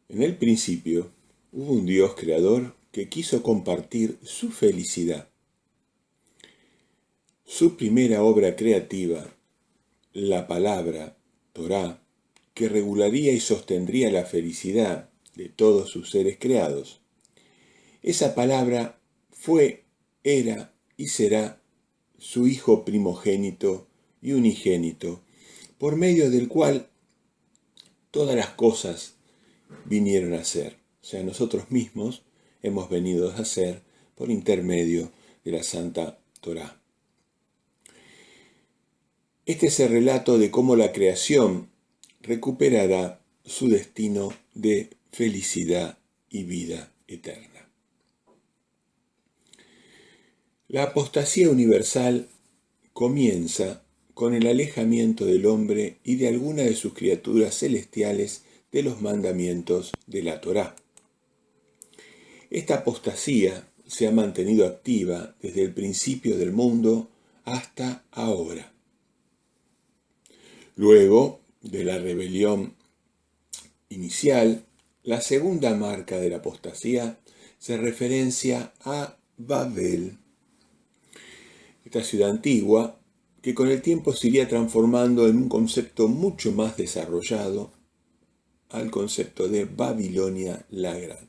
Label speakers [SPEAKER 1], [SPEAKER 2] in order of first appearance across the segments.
[SPEAKER 1] En el principio hubo un Dios creador que quiso compartir su felicidad. Su primera obra creativa, la palabra Torá, que regularía y sostendría la felicidad de todos sus seres creados. Esa palabra fue, era y será su Hijo primogénito y unigénito, por medio del cual todas las cosas vinieron a ser. O sea, nosotros mismos hemos venido a ser por intermedio de la Santa Torá. Este es el relato de cómo la creación recuperará su destino de felicidad y vida eterna. La apostasía universal comienza con el alejamiento del hombre y de alguna de sus criaturas celestiales de los mandamientos de la Torá. Esta apostasía se ha mantenido activa desde el principio del mundo hasta ahora. Luego de la rebelión inicial, la segunda marca de la apostasía se referencia a Babel, esta ciudad antigua que con el tiempo se iría transformando en un concepto mucho más desarrollado al concepto de Babilonia la Grande.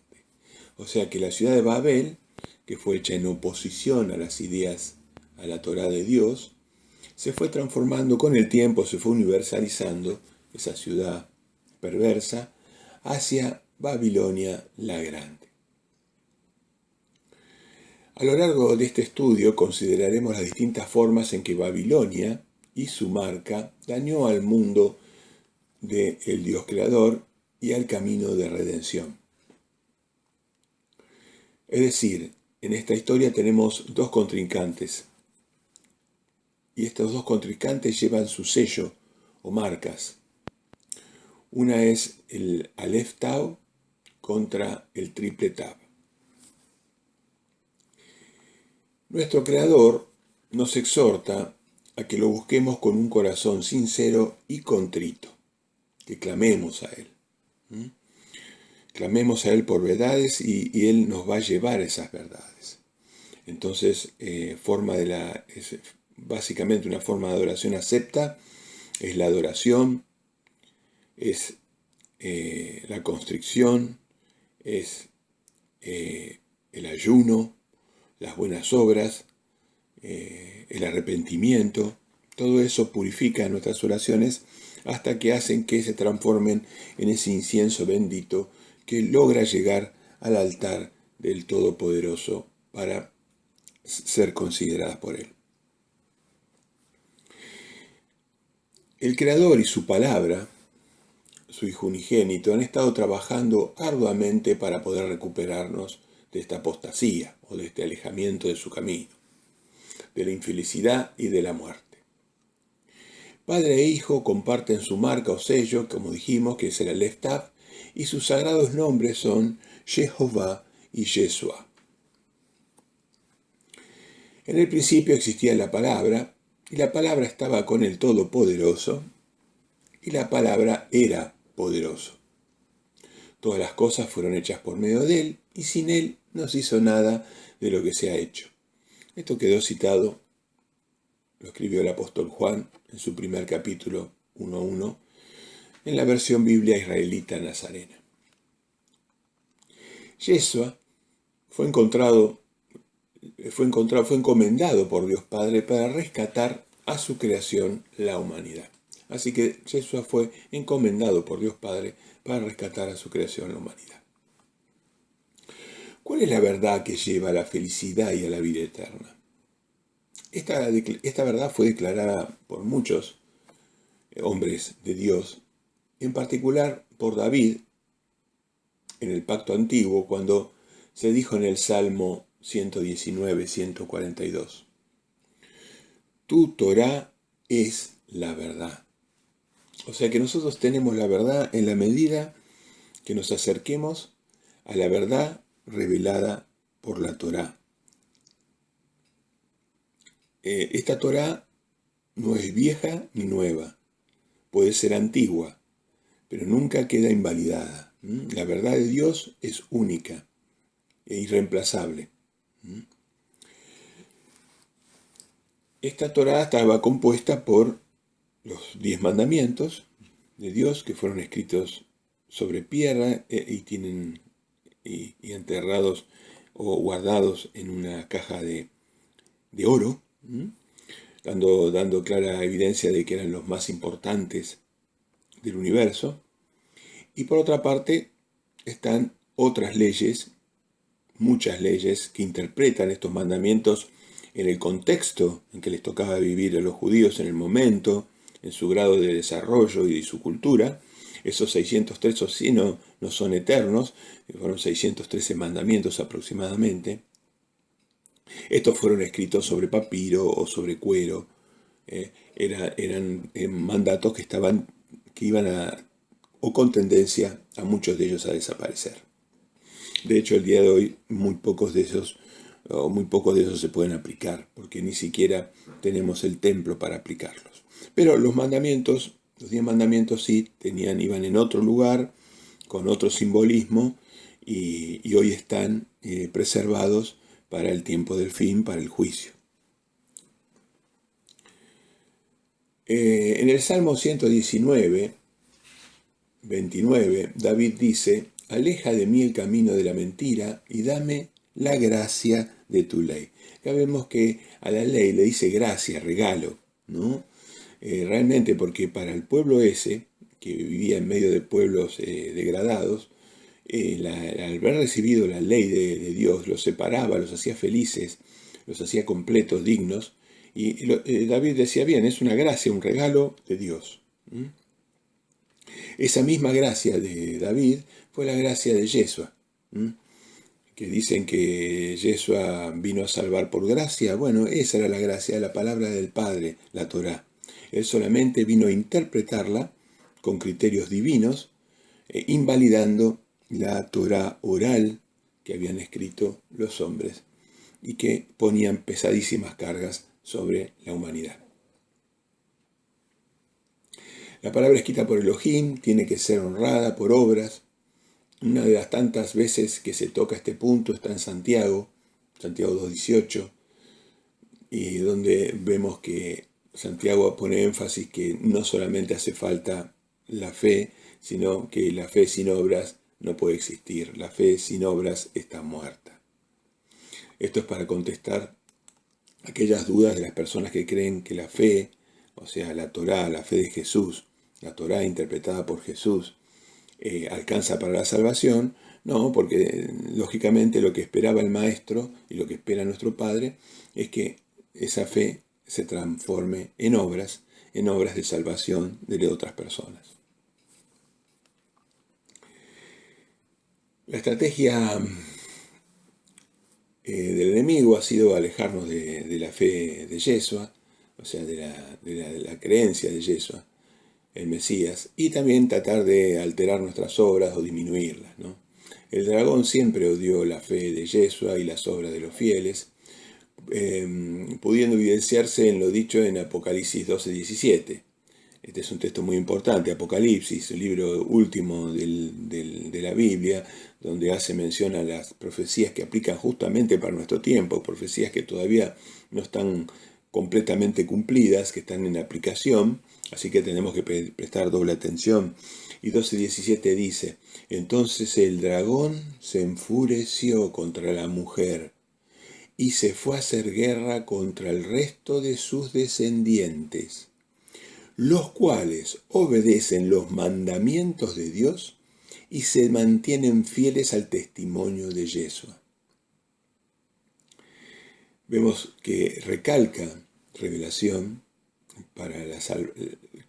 [SPEAKER 1] O sea que la ciudad de Babel, que fue hecha en oposición a las ideas, a la Torá de Dios, se fue transformando con el tiempo, se fue universalizando esa ciudad perversa hacia Babilonia la Grande. A lo largo de este estudio consideraremos las distintas formas en que Babilonia y su marca dañó al mundo del Dios creador y al camino de redención. Es decir, en esta historia tenemos dos contrincantes, y estos dos contrincantes llevan su sello o marcas. Una es el Aleph Tau contra el triple Tav. Nuestro Creador nos exhorta a que lo busquemos con un corazón sincero y contrito, que clamemos a Él. Clamemos a Él por verdades y Él nos va a llevar a esas verdades. Entonces, básicamente una forma de adoración acepta es la adoración, es la constricción, es el ayuno, las buenas obras, el arrepentimiento. Todo eso purifica nuestras oraciones hasta que hacen que se transformen en ese incienso bendito que logra llegar al altar del Todopoderoso para ser consideradas por Él. El Creador y su palabra, su Hijo unigénito, han estado trabajando arduamente para poder recuperarnos de esta apostasía o de este alejamiento de su camino, de la infelicidad y de la muerte. Padre e Hijo comparten su marca o sello, como dijimos, que es el Aleph Tav, y sus sagrados nombres son Jehová y Yeshua. En el principio existía la palabra, y la palabra estaba con el Todopoderoso, y la palabra era poderoso. Todas las cosas fueron hechas por medio de Él, y sin Él no se hizo nada de lo que se ha hecho. Esto quedó citado, lo escribió el apóstol Juan en su primer capítulo 1:1, en la versión Biblia israelita nazarena. Yeshua fue encomendado por Dios Padre para rescatar a su creación, la humanidad. Así que Yeshua fue encomendado por Dios Padre para rescatar a su creación, la humanidad. ¿Cuál es la verdad que lleva a la felicidad y a la vida eterna? Esta verdad fue declarada por muchos hombres de Dios, en particular por David, en el Pacto Antiguo, cuando se dijo en el Salmo 119, 142. Tu Torá es la verdad. O sea que nosotros tenemos la verdad en la medida que nos acerquemos a la verdad revelada por la Torá. Esta Torá no es vieja ni nueva, puede ser antigua, pero nunca queda invalidada. La verdad de Dios es única e irreemplazable. Esta Torá estaba compuesta por los 10 mandamientos de Dios que fueron escritos sobre piedra y enterrados o guardados en una caja de oro, dando clara evidencia de que eran los más importantes del universo. Y por otra parte están otras leyes, muchas leyes que interpretan estos mandamientos en el contexto en que les tocaba vivir a los judíos en el momento, en su grado de desarrollo y de su cultura. Esos 613 sí no son eternos, fueron 613 mandamientos aproximadamente. Estos fueron escritos sobre papiro o sobre cuero. Eran mandatos que iban o con tendencia a muchos de ellos a desaparecer. De hecho, el día de hoy muy pocos de esos se pueden aplicar, porque ni siquiera tenemos el templo para aplicarlos. Pero los 10 mandamientos sí iban en otro lugar, con otro simbolismo, y hoy están preservados para el tiempo del fin, para el juicio. En el Salmo 119, 29, David dice: aleja de mí el camino de la mentira y dame la gracia de tu ley. Acá vemos que a la ley le dice gracia, regalo, ¿no? Realmente, porque para el pueblo ese, que vivía en medio de pueblos degradados, al haber recibido la ley de Dios, los separaba, los hacía felices, los hacía completos, dignos, y David decía, bien, es una gracia, un regalo de Dios. Esa misma gracia de David fue la gracia de Yeshua, que dicen que Yeshua vino a salvar por gracia. Bueno, esa era la gracia de la palabra del Padre, la Torá. Él solamente vino a interpretarla con criterios divinos, invalidando la Torá oral que habían escrito los hombres y que ponían pesadísimas cargas sobre la humanidad. La palabra escrita por Elohim tiene que ser honrada por obras. Una de las tantas veces que se toca este punto está en Santiago 2:18, y donde vemos que Santiago pone énfasis que no solamente hace falta la fe, sino que la fe sin obras no puede existir. La fe sin obras está muerta. Esto es para contestar aquellas dudas de las personas que creen que la fe, o sea, la Torá, la fe de Jesús, la Torá interpretada por Jesús, alcanza para la salvación. No, porque lógicamente lo que esperaba el Maestro y lo que espera nuestro Padre es que esa fe se transforme en obras de salvación de otras personas. La estrategia del enemigo ha sido alejarnos de la fe de Yeshua, o sea, de la creencia de Yeshua, el Mesías, y también tratar de alterar nuestras obras o disminuirlas, ¿no? El dragón siempre odió la fe de Yeshua y las obras de los fieles, pudiendo evidenciarse en lo dicho en Apocalipsis 12:17. Este es un texto muy importante, Apocalipsis, el libro último de la Biblia, donde hace mención a las profecías que aplican justamente para nuestro tiempo, profecías que todavía no están completamente cumplidas, que están en aplicación, así que tenemos que prestar doble atención. Y 12:17 dice: entonces el dragón se enfureció contra la mujer y se fue a hacer guerra contra el resto de sus descendientes, los cuales obedecen los mandamientos de Dios y se mantienen fieles al testimonio de Yeshua. Vemos que recalca Revelación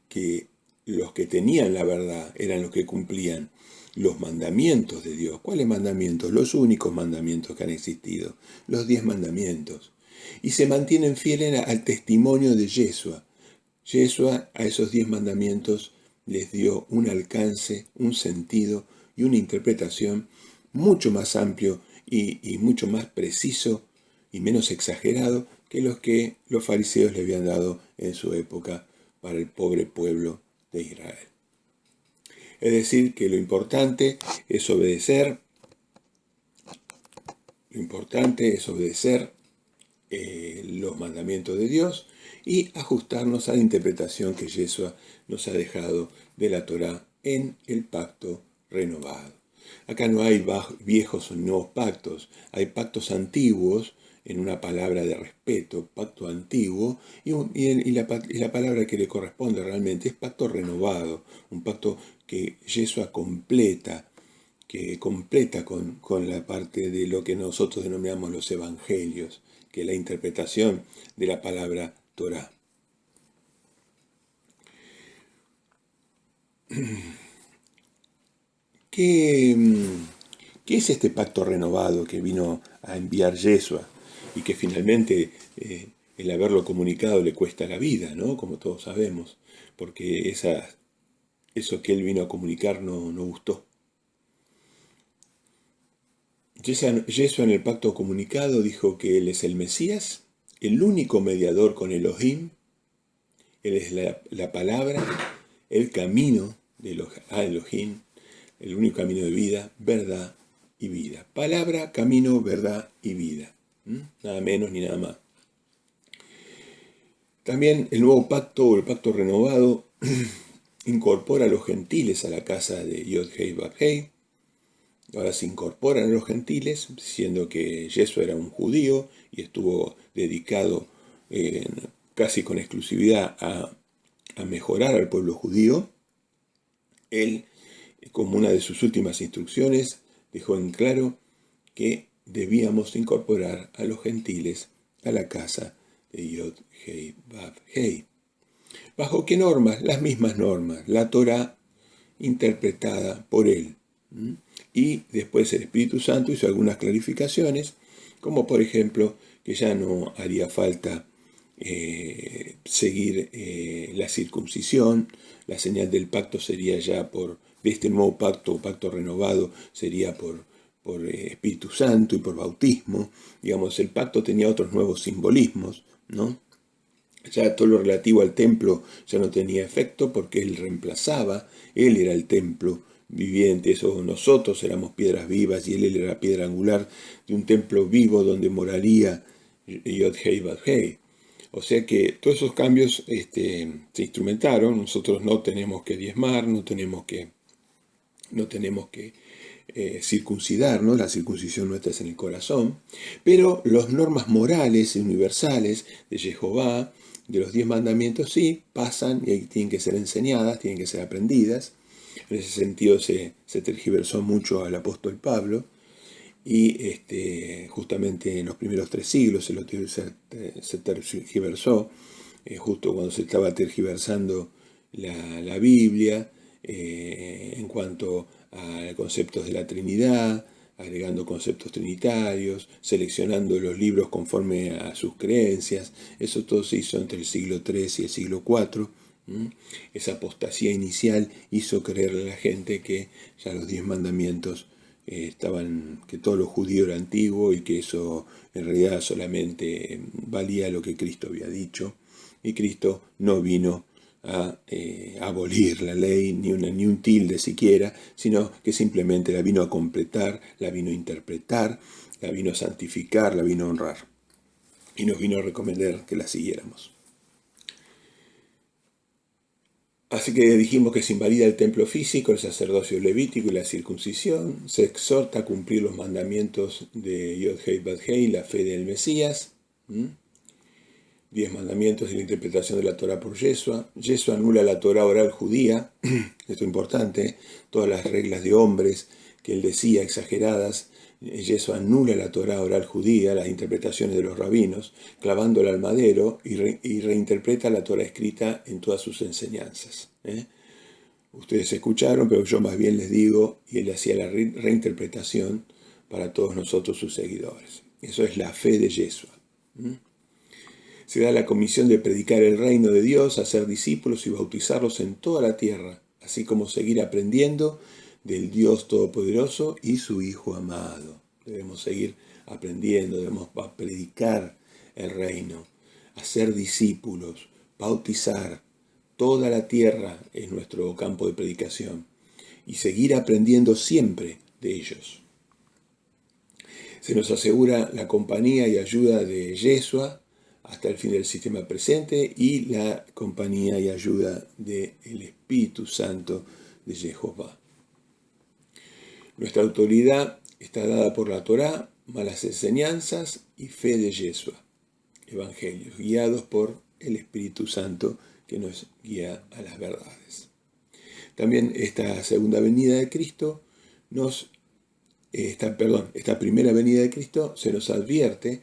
[SPEAKER 1] que los que tenían la verdad eran los que cumplían los mandamientos de Dios. ¿Cuáles mandamientos? Los únicos mandamientos que han existido, los 10 mandamientos. Y se mantienen fieles al testimonio de Yeshua. Yeshua a esos 10 mandamientos les dio un alcance, un sentido y una interpretación mucho más amplio y mucho más preciso y menos exagerado que los que los fariseos le habían dado en su época para el pobre pueblo de Israel. Es decir, que lo importante es obedecer, los mandamientos de Dios y ajustarnos a la interpretación que Yeshua nos ha dejado de la Torá en el pacto renovado. Acá no hay viejos o nuevos pactos, hay pactos antiguos en una palabra de respeto, pacto antiguo, y la palabra que le corresponde realmente es pacto renovado, un pacto que Yeshua completa con la parte de lo que nosotros denominamos los evangelios, que es la interpretación de la palabra Torá. ¿Qué es este pacto renovado que vino a enviar Yeshua y que finalmente el haberlo comunicado le cuesta la vida, ¿no? Como todos sabemos, porque eso que él vino a comunicar no gustó. Yeshua en el pacto comunicado dijo que él es el Mesías, el único mediador con Elohim, él es la palabra, el camino a Elohim, el único camino de vida, verdad y vida. Palabra, camino, verdad y vida. Nada menos ni nada más. También el nuevo pacto o el pacto renovado incorpora a los gentiles a la casa de Yod-Hei Vav-Hei. Ahora se incorporan a los gentiles, siendo que Yeshua era un judío y estuvo dedicado casi con exclusividad a mejorar al pueblo judío. Él, como una de sus últimas instrucciones, dejó en claro que debíamos incorporar a los gentiles a la casa de Yod-Hei Vav-Hei. ¿Bajo qué normas? Las mismas normas, la Torá interpretada por él. Y después el Espíritu Santo hizo algunas clarificaciones, como por ejemplo que ya no haría falta seguir la circuncisión, la señal del pacto sería ya de este nuevo pacto o pacto renovado, sería por Espíritu Santo y por bautismo. Digamos, el pacto tenía otros nuevos simbolismos, ¿no? Ya todo lo relativo al templo ya no tenía efecto porque él reemplazaba, él era el templo viviente, eso nosotros éramos piedras vivas y él era piedra angular de un templo vivo donde moraría Yod-Hei Vav-Hei. O sea que todos esos cambios se instrumentaron, nosotros no tenemos que diezmar, no tenemos que circuncidar, ¿no? La circuncisión nuestra es en el corazón, pero las normas morales y universales de Jehová, de los 10 mandamientos, sí, pasan y tienen que ser enseñadas, tienen que ser aprendidas. En ese sentido se tergiversó mucho al apóstol Pablo y justamente en los primeros 3 siglos se tergiversó, justo cuando se estaba tergiversando la Biblia en cuanto a conceptos de la Trinidad, agregando conceptos trinitarios, seleccionando los libros conforme a sus creencias. Eso todo se hizo entre el siglo III y el siglo IV. Esa apostasía inicial hizo creerle a la gente que ya los 10 mandamientos que todo lo judío era antiguo y que eso en realidad solamente valía lo que Cristo había dicho. Y Cristo no vino a abolir la ley, ni un tilde siquiera, sino que simplemente la vino a completar, la vino a interpretar, la vino a santificar, la vino a honrar. Y nos vino a recomendar que la siguiéramos. Así que dijimos que se invalida el templo físico, el sacerdocio levítico y la circuncisión. Se exhorta a cumplir los mandamientos de Yod-Hei Vav-Hei, la fe del Mesías. 10 mandamientos y la interpretación de la Torá por Yeshua. Yeshua anula la Torá oral judía, esto es importante, todas las reglas de hombres que él decía exageradas. Yeshua anula la Torá oral judía, las interpretaciones de los rabinos, clavándola al madero y reinterpreta la Torá escrita en todas sus enseñanzas. Ustedes escucharon, pero yo más bien les digo, y él hacía la reinterpretación para todos nosotros sus seguidores. Eso es la fe de Yeshua. Se da la comisión de predicar el reino de Dios, hacer discípulos y bautizarlos en toda la tierra, así como seguir aprendiendo del Dios Todopoderoso y su Hijo amado. Debemos seguir aprendiendo, debemos predicar el reino, hacer discípulos, bautizar. Toda la tierra es nuestro campo de predicación. y seguir aprendiendo siempre de ellos. Se nos asegura la compañía y ayuda de Yeshua hasta el fin del sistema presente y la compañía y ayuda del Espíritu Santo de Jehová. Nuestra autoridad está dada por la Torá, malas enseñanzas y fe de Yeshua, evangelios, guiados por el Espíritu Santo que nos guía a las verdades. También esta segunda venida de Cristo esta primera venida de Cristo se nos advierte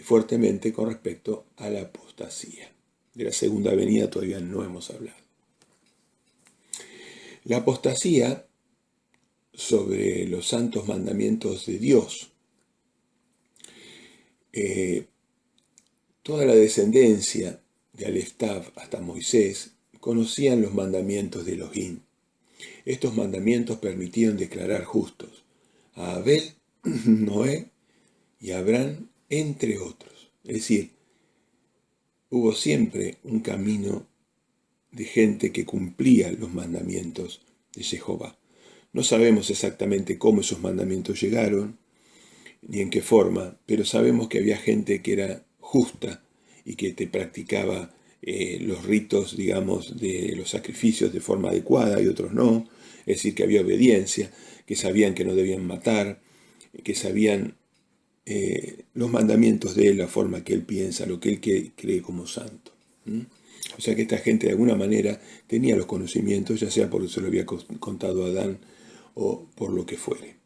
[SPEAKER 1] fuertemente con respecto a la apostasía. De la segunda venida todavía no hemos hablado. La apostasía sobre los santos mandamientos de Dios. Toda la descendencia de Aleftav hasta Moisés conocían los mandamientos de Elohim. Estos mandamientos permitían declarar justos a Abel, Noé y Abraham, entre otros. Es decir, hubo siempre un camino de gente que cumplía los mandamientos de Jehová. No sabemos exactamente cómo esos mandamientos llegaron, ni en qué forma, pero sabemos que había gente que era justa y que te practicaba los ritos, digamos, de los sacrificios de forma adecuada y otros no. Es decir, que había obediencia, que sabían que no debían matar, que sabían los mandamientos de él, la forma que él piensa, lo que él cree como santo. O sea que esta gente de alguna manera tenía los conocimientos, ya sea porque se lo había contado a Adán o por lo que fuere.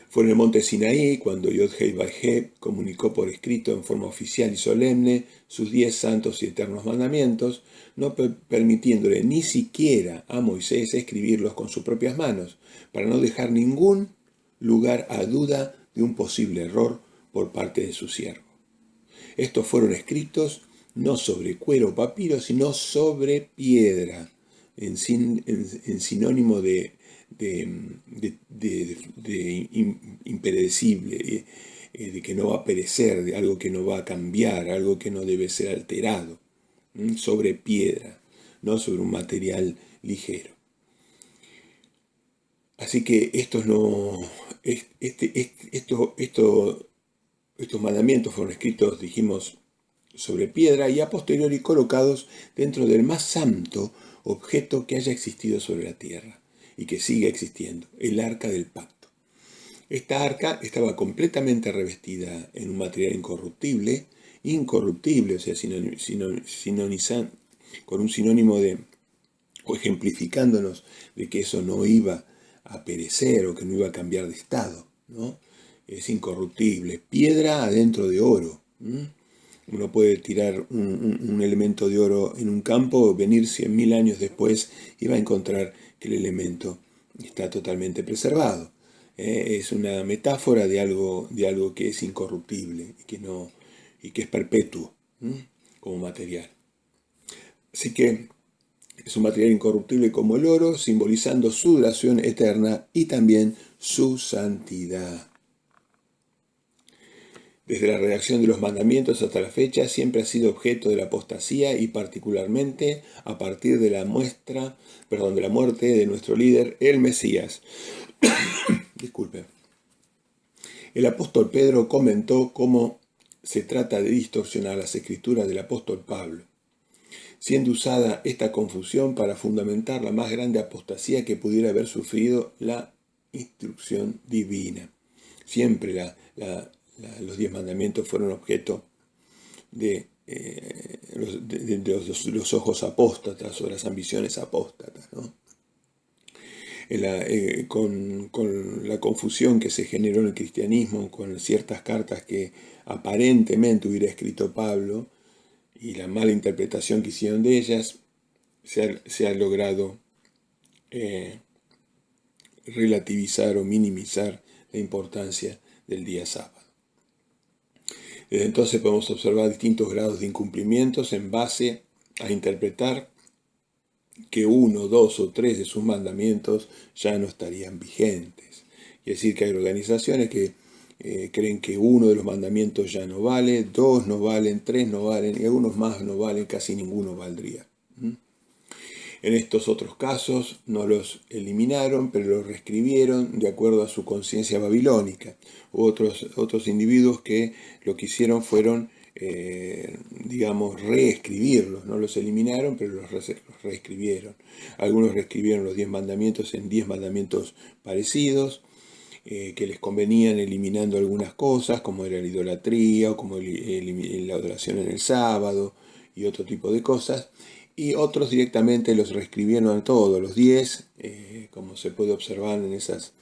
[SPEAKER 1] Fue en el monte Sinaí cuando Yod-Heh-Vah-Heh comunicó por escrito en forma oficial y solemne sus 10 santos y eternos mandamientos, no permitiéndole ni siquiera a Moisés escribirlos con sus propias manos, para no dejar ningún lugar a duda de un posible error por parte de su siervo. Estos fueron escritos no sobre cuero o papiro, sino sobre piedra, en sinónimo de impredecible, de que no va a perecer, de algo que no va a cambiar, algo que no debe ser alterado, sobre piedra, no sobre un material ligero. Así que estos mandamientos fueron escritos, dijimos, sobre piedra y a posteriori colocados dentro del más santo objeto que haya existido sobre la tierra y que siga existiendo, el arca del pacto. Esta arca estaba completamente revestida en un material incorruptible, o sea, con un sinónimo o ejemplificándonos de que eso no iba a perecer o que no iba a cambiar de estado, ¿no? Es incorruptible, piedra adentro de oro. Uno puede tirar un elemento de oro en un campo, venir 100.000 años después y va a encontrar que el elemento está totalmente preservado. Es una metáfora de algo que es incorruptible y que es perpetuo como material. Así que es un material incorruptible como el oro, simbolizando su duración eterna y también su santidad. Desde la redacción de los mandamientos hasta la fecha siempre ha sido objeto de la apostasía y particularmente a partir de la muerte de nuestro líder, el Mesías. Disculpe. El apóstol Pedro comentó cómo se trata de distorsionar las escrituras del apóstol Pablo, siendo usada esta confusión para fundamentar la más grande apostasía que pudiera haber sufrido la instrucción divina. Siempre los 10 mandamientos fueron objeto de los ojos apóstatas o las ambiciones apóstatas, ¿no? Con la confusión que se generó en el cristianismo, con ciertas cartas que aparentemente hubiera escrito Pablo y la mala interpretación que hicieron de ellas, se ha logrado relativizar o minimizar la importancia del día sábado. Desde entonces podemos observar distintos grados de incumplimientos en base a interpretar que 1, 2 o 3 de sus mandamientos ya no estarían vigentes. Es decir, que hay organizaciones que creen que 1 de los mandamientos ya no vale, 2 no valen, 3 no valen y algunos más no valen, casi ninguno valdría. En estos otros casos no los eliminaron, pero los reescribieron de acuerdo a su conciencia babilónica. Otros individuos que lo que hicieron fueron, digamos, reescribirlos. No los eliminaron, pero los reescribieron. Algunos reescribieron los 10 mandamientos en 10 mandamientos parecidos, que les convenían, eliminando algunas cosas, como era la idolatría o como la adoración en el sábado y otro tipo de cosas. Y otros directamente los reescribieron a todos, los 10, como se puede observar en esas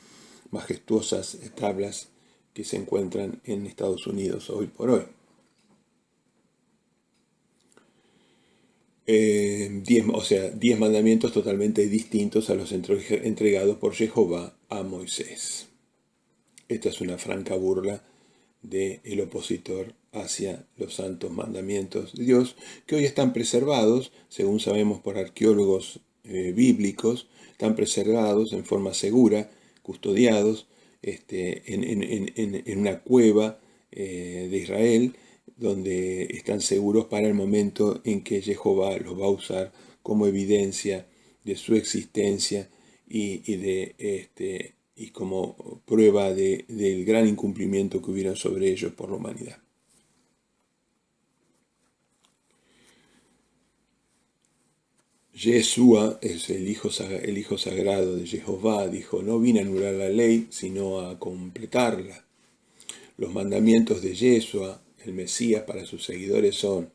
[SPEAKER 1] majestuosas tablas que se encuentran en Estados Unidos hoy por hoy. 10 mandamientos totalmente distintos a los entregados por Jehová a Moisés. Esta es una franca burla del opositor hacia los santos mandamientos de Dios, que hoy están preservados, según sabemos por arqueólogos bíblicos, están preservados en forma segura, custodiados en una cueva de Israel, donde están seguros para el momento en que Jehová los va a usar como evidencia de su existencia y como prueba del gran incumplimiento que hubieron sobre ellos por la humanidad. Yeshua es el hijo sagrado de Jehová, dijo: no vine a anular la ley, sino a completarla. Los mandamientos de Yeshua, el Mesías, para sus seguidores son: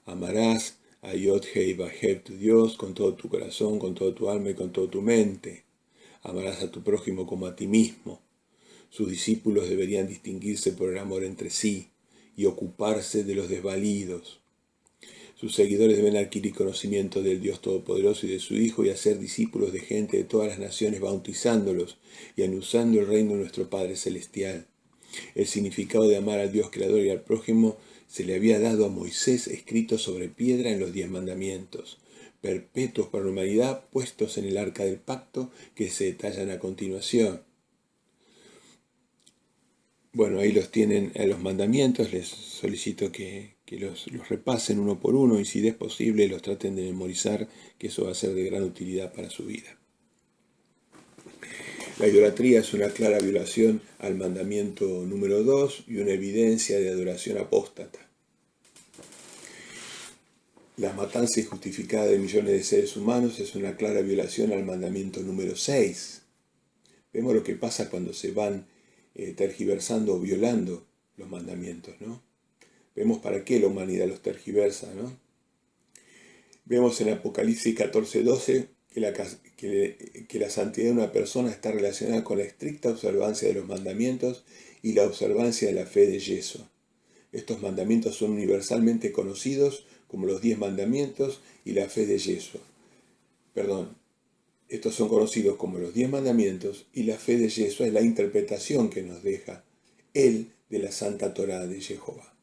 [SPEAKER 1] amarás a Yod Hei Vav, tu Dios, con todo tu corazón, con toda tu alma y con toda tu mente. Amarás a tu prójimo como a ti mismo. Sus discípulos deberían distinguirse por el amor entre sí y ocuparse de los desvalidos. Sus seguidores deben adquirir conocimiento del Dios Todopoderoso y de su Hijo y hacer discípulos de gente de todas las naciones, bautizándolos y anunciando el reino de nuestro Padre Celestial. El significado de amar al Dios Creador y al prójimo se le había dado a Moisés escrito sobre piedra en los 10 mandamientos, perpetuos para la humanidad, puestos en el arca del pacto, que se detallan a continuación. Bueno, ahí los tienen los mandamientos. Les solicito que los repasen uno por uno y, si es posible, los traten de memorizar, que eso va a ser de gran utilidad para su vida. La idolatría es una clara violación al mandamiento número 2 y una evidencia de adoración apóstata. La matanza injustificada de millones de seres humanos es una clara violación al mandamiento número 6. Vemos lo que pasa cuando se van tergiversando o violando los mandamientos, ¿no? Vemos para qué la humanidad los tergiversa, ¿no? Vemos en Apocalipsis 14:12 que la santidad de una persona está relacionada con la estricta observancia de los mandamientos y la observancia de la fe de Yeshua. Estos mandamientos son universalmente conocidos como los 10 mandamientos y la fe de Yeshua. Estos son conocidos como los 10 mandamientos y la fe de Yeshua es la interpretación que nos deja él de la Santa Torá de Jehová.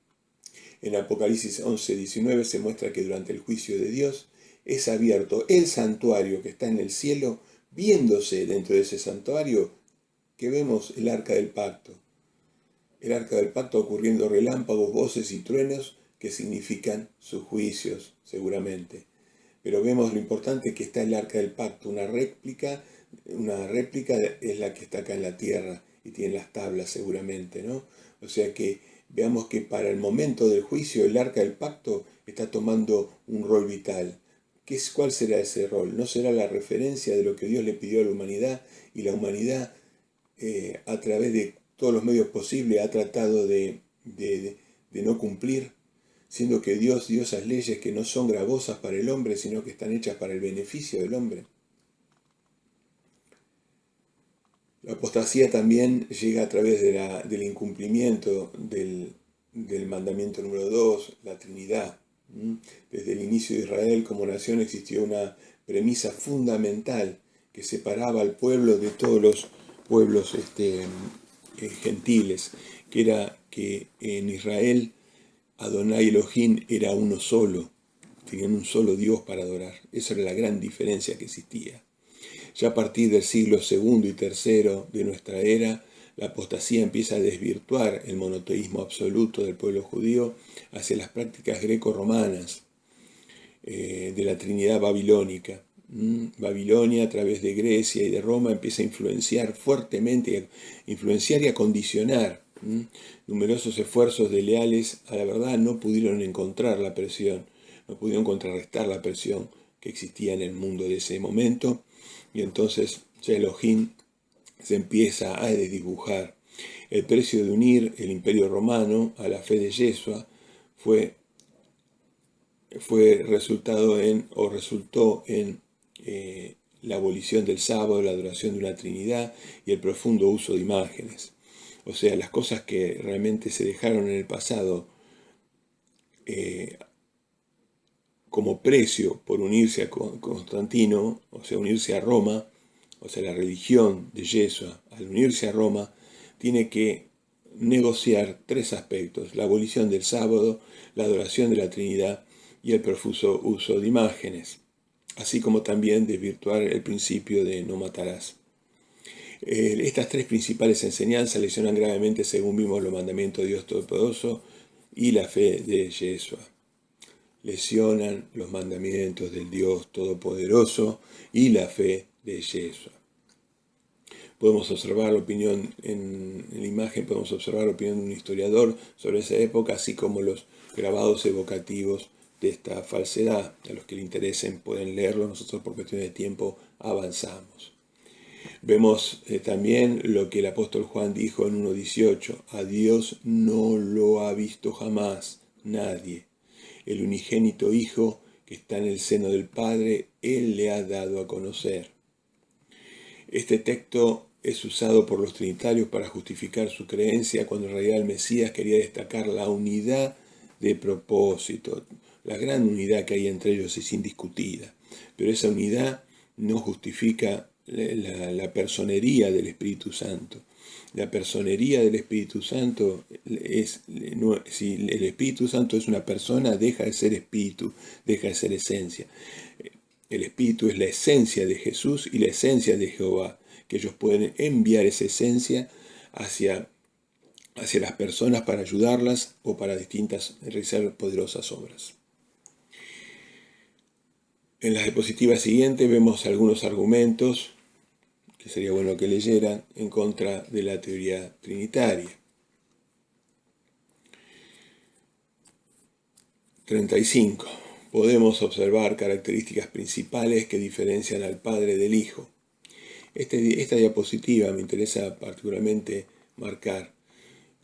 [SPEAKER 1] En Apocalipsis 11:19 se muestra que durante el juicio de Dios es abierto el santuario que está en el cielo, viéndose dentro de ese santuario que vemos el arca del pacto. El arca del pacto ocurriendo relámpagos, voces y truenos que significan sus juicios, seguramente. Pero vemos lo importante que está el arca del pacto, una réplica es la que está acá en la tierra y tiene las tablas seguramente, ¿no? O sea que veamos que para el momento del juicio el arca del pacto está tomando un rol vital. ¿Cuál será ese rol? ¿No será la referencia de lo que Dios le pidió a la humanidad? Y la humanidad, a través de todos los medios posibles, ha tratado de no cumplir, siendo que Dios dio esas leyes que no son gravosas para el hombre, sino que están hechas para el beneficio del hombre. La apostasía también llega a través del incumplimiento del mandamiento número 2, la Trinidad. Desde el inicio de Israel como nación existió una premisa fundamental que separaba al pueblo de todos los pueblos gentiles, que era que en Israel Adonai Elohim era uno solo, tenían un solo Dios para adorar. Esa era la gran diferencia que existía. Ya a partir del siglo II y III de nuestra era, la apostasía empieza a desvirtuar el monoteísmo absoluto del pueblo judío hacia las prácticas greco-romanas de la Trinidad babilónica. Babilonia, a través de Grecia y de Roma, empieza a influenciar fuertemente, influenciar y a condicionar. Numerosos esfuerzos de leales a la verdad no pudieron encontrar la presión, no pudieron contrarrestar la presión que existía en el mundo de ese momento, y entonces ya Elohim se empieza a desdibujar. El precio de unir el imperio romano a la fe de Yeshua resultó en la abolición del sábado, la adoración de una Trinidad y el profundo uso de imágenes. O sea, las cosas que realmente se dejaron en el pasado como precio por unirse a Constantino, o sea, unirse a Roma, o sea, la religión de Yeshua, al unirse a Roma, tiene que negociar tres aspectos: la abolición del sábado, la adoración de la Trinidad y el profuso uso de imágenes, así como también desvirtuar el principio de no matarás. Estas tres principales enseñanzas lesionan gravemente, según vimos, los mandamientos de Dios Todopoderoso y la fe de Yeshua. Lesionan los mandamientos del Dios Todopoderoso y la fe de Yeshua. Podemos observar la opinión en la imagen, podemos observar la opinión de un historiador sobre esa época, así como los grabados evocativos de esta falsedad. A los que le interesen pueden leerlo, nosotros por cuestión de tiempo avanzamos. Vemos también lo que el apóstol Juan dijo en 1:18: a Dios no lo ha visto jamás nadie. El unigénito Hijo que está en el seno del Padre, Él le ha dado a conocer. Este texto es usado por los trinitarios para justificar su creencia, cuando en realidad el Mesías quería destacar la unidad de propósito. La gran unidad que hay entre ellos es indiscutida, pero esa unidad no justifica la personería del Espíritu Santo. La personería del Espíritu Santo si el Espíritu Santo es una persona, deja de ser espíritu, deja de ser esencia. El Espíritu es la esencia de Jesús y la esencia de Jehová, que ellos pueden enviar esa esencia hacia las personas para ayudarlas o para realizar poderosas obras. En las diapositivas siguientes vemos algunos argumentos que sería bueno que leyeran en contra de la teoría trinitaria. 35. Podemos observar características principales que diferencian al Padre del Hijo. Esta diapositiva me interesa particularmente marcar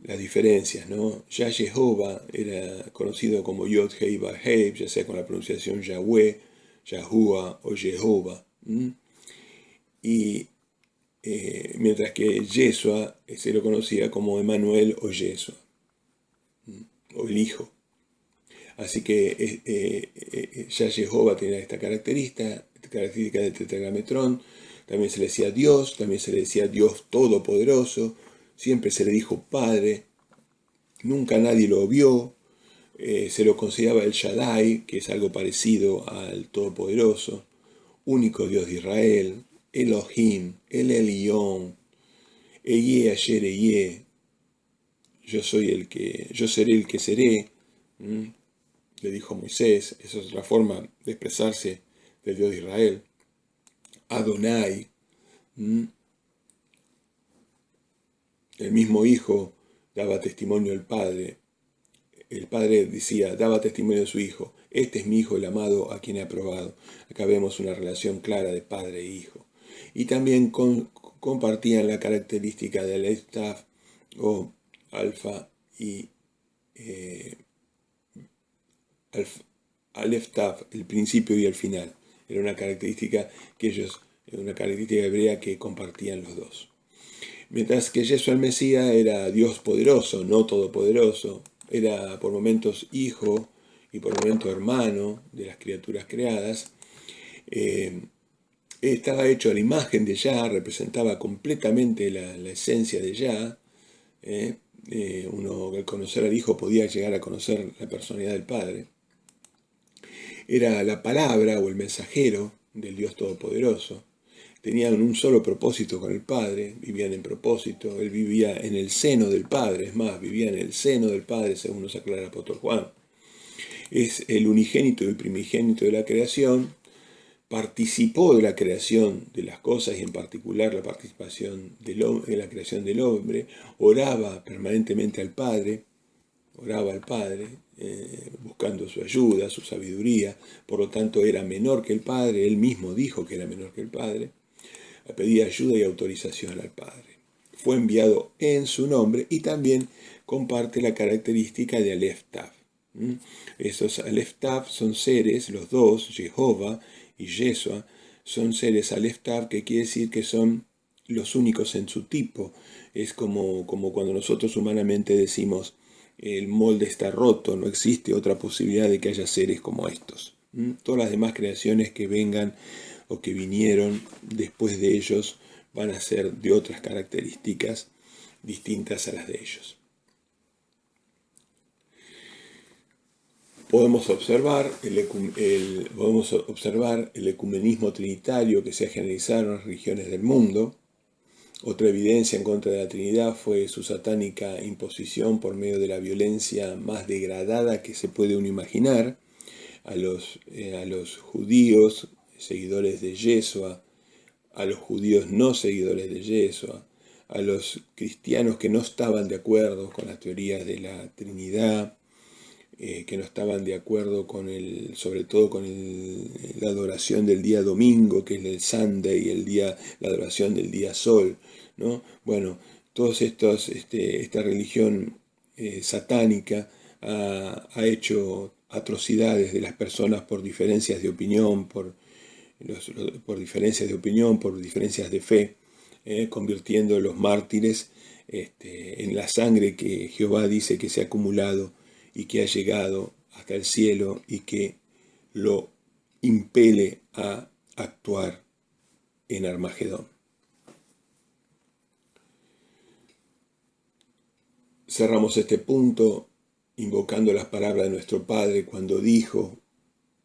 [SPEAKER 1] las diferencias, ¿no? Ya Jehová era conocido como Yod Hei Vav Hei, ya sea con la pronunciación Yahweh, Yahuwah o Jehová. Y mientras que Yeshua se lo conocía como Emmanuel o Yeshua, o el Hijo. Así que ya Jehová tenía esta característica del tetragrametrón. También se le decía Dios, también se le decía Dios Todopoderoso, siempre se le dijo Padre, nunca nadie lo vio, se lo consideraba el Shaddai, que es algo parecido al Todopoderoso, único Dios de Israel, Elohim, el Elión, Eye Ayer Eye, yo seré el que seré, le dijo Moisés. Esa es otra forma de expresarse del Dios de Israel. Adonai, el mismo Hijo daba testimonio al Padre. El Padre daba testimonio de su Hijo: este es mi Hijo el amado, a quien he aprobado. Acá vemos una relación clara de Padre e Hijo. Y también compartían la característica del Aleph Tav o Alfa y Aleph Tav, el principio y el final. Era una característica hebrea que compartían los dos. Mientras que Yeshua el Mesías era Dios poderoso, no todopoderoso, era por momentos hijo y por momentos hermano de las criaturas creadas, estaba hecho a la imagen de Yah, representaba completamente la esencia de Yah. Uno al conocer al Hijo podía llegar a conocer la personalidad del Padre. Era la palabra o el mensajero del Dios Todopoderoso. Tenían un solo propósito con el Padre, vivían en propósito. Él vivía en el seno del Padre, es más, vivía en el seno del Padre, según nos aclara el apóstol Juan. Es el unigénito y el primigénito de la creación, participó de la creación de las cosas y en particular la participación de la creación del hombre, oraba permanentemente al Padre, buscando su ayuda, su sabiduría, por lo tanto era menor que el Padre, él mismo dijo que era menor que el Padre, pedía ayuda y autorización al Padre. Fue enviado en su nombre y también comparte la característica de Aleph Tav. Esos Aleph Tav son seres, los dos, Jehová y Yeshua, son seres Aleph Tav, que quiere decir que son los únicos en su tipo. Es como cuando nosotros humanamente decimos el molde está roto, no existe otra posibilidad de que haya seres como estos. Todas las demás creaciones que vengan o que vinieron después de ellos van a ser de otras características distintas a las de ellos. Podemos observar el ecumenismo trinitario que se ha generalizado en las religiones del mundo. Otra evidencia en contra de la Trinidad fue su satánica imposición por medio de la violencia más degradada que se puede uno imaginar a los judíos seguidores de Yeshua, a los judíos no seguidores de Yeshua, a los cristianos que no estaban de acuerdo con las teorías de la Trinidad, que no estaban de acuerdo sobre todo con la adoración del día domingo, que es el Sunday, la adoración del día sol, ¿no? Bueno, todos esta religión satánica ha hecho atrocidades de las personas por diferencias de opinión, por diferencias de fe, convirtiendo los mártires en la sangre que Jehová dice que se ha acumulado y que ha llegado hasta el cielo y que lo impele a actuar en Armagedón. Cerramos este punto invocando las palabras de nuestro Padre cuando dijo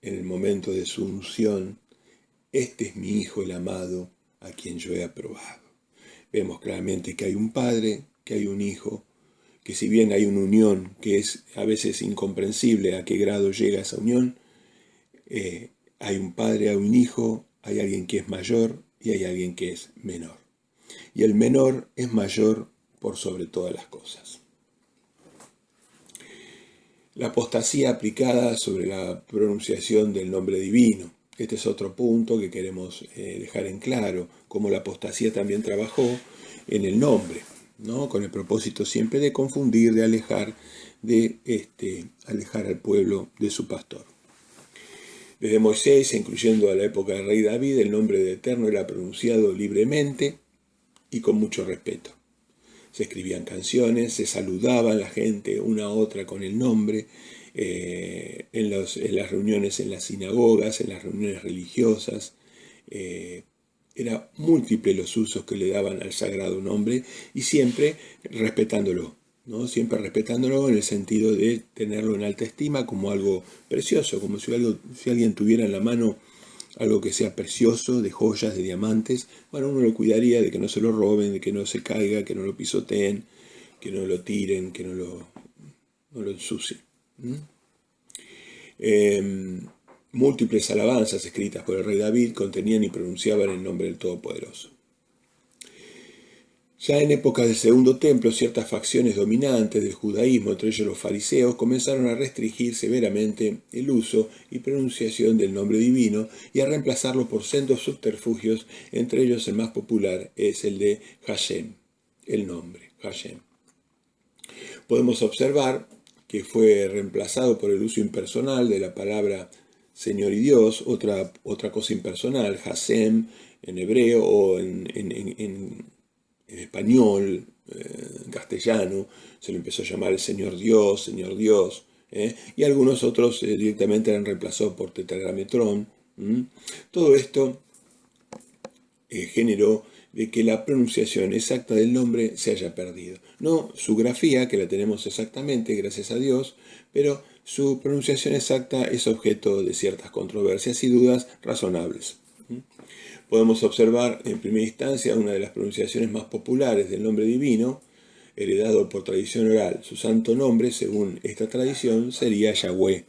[SPEAKER 1] en el momento de su unción: este es mi Hijo el amado, a quien yo he aprobado. Vemos claramente que hay un Padre, que hay un Hijo, que si bien hay una unión que es a veces incomprensible a qué grado llega esa unión, hay un Padre, hay un Hijo, hay alguien que es mayor y hay alguien que es menor. Y el menor es mayor por sobre todas las cosas. La apostasía aplicada sobre la pronunciación del nombre divino. Este es otro punto que queremos dejar en claro, cómo la apostasía también trabajó en el nombre, ¿no? Con el propósito siempre de confundir, de alejar al pueblo de su pastor. Desde Moisés, incluyendo a la época del rey David, el nombre de Eterno era pronunciado libremente y con mucho respeto. Se escribían canciones, se saludaban la gente una a otra con el nombre, en las reuniones en las sinagogas, en las reuniones religiosas. Era múltiple los usos que le daban al sagrado nombre y siempre respetándolo, ¿no? Siempre respetándolo en el sentido de tenerlo en alta estima como algo precioso, como si alguien tuviera en la mano algo que sea precioso, de joyas, de diamantes. Bueno, uno lo cuidaría de que no se lo roben, de que no se caiga, que no lo pisoteen, que no lo tiren, que no lo ensucien. Múltiples alabanzas escritas por el rey David contenían y pronunciaban el nombre del Todopoderoso. Ya en época del Segundo Templo, ciertas facciones dominantes del judaísmo, entre ellos los fariseos, comenzaron a restringir severamente el uso y pronunciación del nombre divino y a reemplazarlo por sendos subterfugios, entre ellos el más popular es el de Hashem, el nombre Hashem. Podemos observar que fue reemplazado por el uso impersonal de la palabra Señor y Dios, otra cosa impersonal, Hashem en hebreo o en español, en castellano, se le empezó a llamar el Señor Dios, y algunos otros directamente eran reemplazados por Tetragrametrón. Todo esto generó de que la pronunciación exacta del nombre se haya perdido. No su grafía, que la tenemos exactamente, gracias a Dios, pero su pronunciación exacta es objeto de ciertas controversias y dudas razonables. Podemos observar en primera instancia una de las pronunciaciones más populares del nombre divino, heredado por tradición oral. Su santo nombre, según esta tradición, sería Yahweh.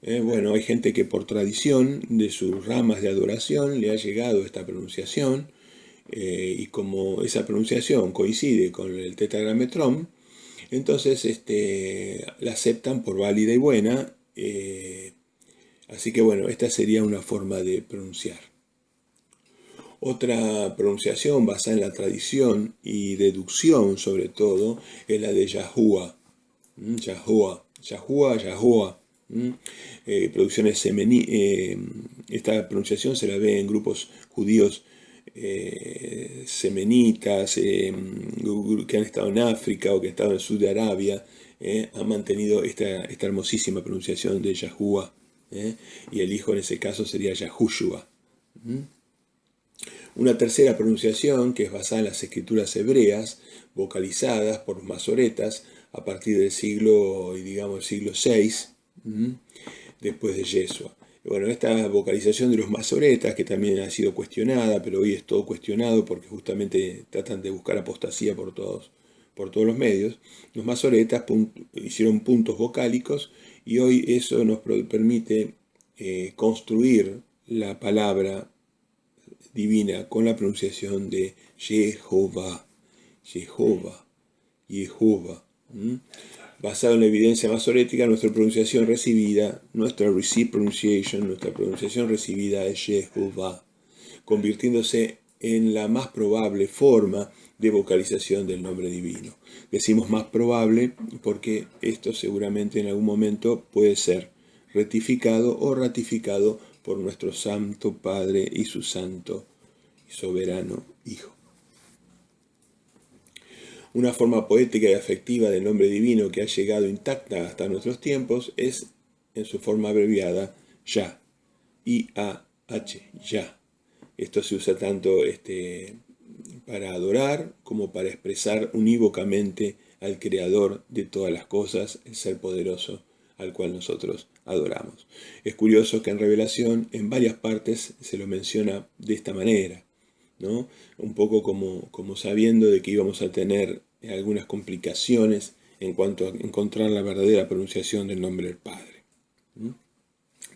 [SPEAKER 1] Bueno, hay gente que por tradición de sus ramas de adoración le ha llegado esta pronunciación, y como esa pronunciación coincide con el tetragrametrón, entonces la aceptan por válida y buena. Así que bueno, esta sería una forma de pronunciar. Otra pronunciación basada en la tradición y deducción sobre todo es la de Yahuwah. Yahuwah, Yahuwah, Yahuwah. Producciones esta pronunciación se la ve en grupos judíos semenitas, que han estado en África o que han estado en el sur de Arabia, han mantenido esta hermosísima pronunciación de Yahuwah, y el hijo en ese caso sería Yahushua. Una tercera pronunciación, que es basada en las escrituras hebreas, vocalizadas por los masoretas a partir del siglo, digamos, el siglo VI, después de Yeshua. Bueno, esta vocalización de los masoretas, que también ha sido cuestionada, pero hoy es todo cuestionado porque justamente tratan de buscar apostasía por todos los medios, los masoretas hicieron puntos vocálicos y hoy eso nos permite construir la palabra divina con la pronunciación de Jehová, Jehová, Jehová. Basado en la evidencia masorética, nuestra pronunciación recibida, nuestra pronunciación recibida es Jehová, convirtiéndose en la más probable forma de vocalización del nombre divino. Decimos más probable porque esto seguramente en algún momento puede ser rectificado o ratificado por nuestro Santo Padre y su Santo y Soberano Hijo. Una forma poética y afectiva del nombre divino que ha llegado intacta hasta nuestros tiempos es, en su forma abreviada, Yah, I-A-H, Yah. Esto se usa tanto para adorar como para expresar unívocamente al Creador de todas las cosas, el Ser poderoso al cual nosotros adoramos. Es curioso que en Revelación en varias partes se lo menciona de esta manera, ¿no? Un poco como sabiendo de que íbamos a tener algunas complicaciones en cuanto a encontrar la verdadera pronunciación del nombre del Padre.